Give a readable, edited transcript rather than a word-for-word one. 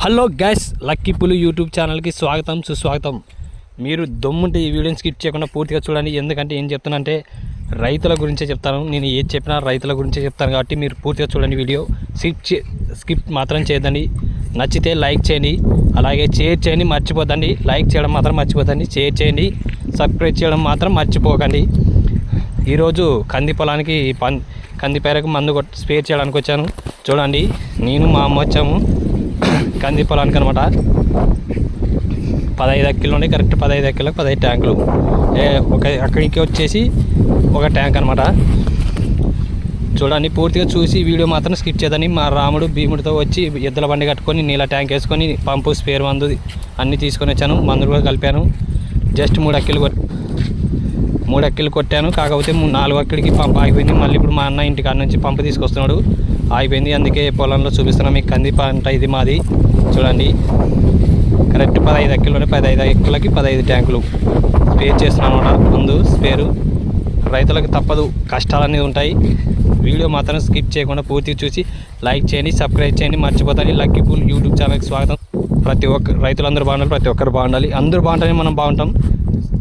Hello guys, lucky పులు YouTube ఛానల్కి స్వాగతం సుస్వాగతం. మీరు దమ్ముంటే ఈ వీడియోని స్కిప్ చేయకుండా పూర్తిగా చూడండి. ఎందుకంటే ఏం చెప్తానంటే రైతుల గురించే చెప్తాను. నేను ఏది చెప్పినా రైతుల గురించే చెప్తాను కాబట్టి మీరు పూర్తిగా చూడండి. వీడియో స్కిప్ మాత్రం చేయదండి. నచ్చితే లైక్ చేయండి, అలాగే షేర్ చేయండి, మర్చిపోద్దండి. లైక్ చేయడం మాత్రం మర్చిపోద్దండి, షేర్ చేయండి, సబ్స్క్రైబ్ చేయడం మాత్రం మర్చిపోకండి. ఈరోజు కంది పొలానికి కంది పేరకు మందు స్ప్రే చేయడానికి వచ్చాను. చూడండి, నేను మా అమ్మ వచ్చాము కంది పొలానికి అనమాట. 15 అక్కిలు ఉన్నాయి, కరెక్ట్ 15 అక్కిలకు 15 ట్యాంకులు. అక్కడికి వచ్చేసి ఒక ట్యాంక్ అనమాట. చూడండి, పూర్తిగా చూసి వీడియో మాత్రం స్కిప్ చేయదని. మా రాముడు భీముడితో వచ్చి ఎద్దుల బండి కట్టుకొని నీళ్ళ ట్యాంక్ వేసుకొని పంపు స్పేర్ మందు అన్నీ తీసుకొని వచ్చాను. మందులు కూడా కలిపాను. జస్ట్ 3 అక్కిలు కొట్టాను. కాకపోతే 4 అక్కిడికి పంపు ఆగిపోయింది. మళ్ళీ ఇప్పుడు మా అన్న ఇంటికాడ నుంచి పంపు తీసుకొస్తున్నాడు, ఆగిపోయింది. అందుకే పొలంలో చూపిస్తున్నాం. మీకు కంది పంట ఇది మాది. చూడండి, కరెక్ట్ 15 అక్కిలోనే 15 అక్కిలకి 15 ట్యాంకులు స్పేర్ చేస్తున్నాను అనమాట. ముందు స్పేరు రైతులకు తప్పదు, కష్టాలన్నీ ఉంటాయి. వీడియో మాత్రం స్కిప్ చేయకుండా పూర్తిగా చూసి లైక్ చేయండి, సబ్స్క్రైబ్ చేయండి, మర్చిపోతాను. లక్కీ పూల్ యూట్యూబ్ ఛానల్కి స్వాగతం. ప్రతి ఒక్క రైతులందరూ బాగుండాలి, ప్రతి ఒక్కరు బాగుండాలి. అందరూ బాగుంటానే మనం బాగుంటాం.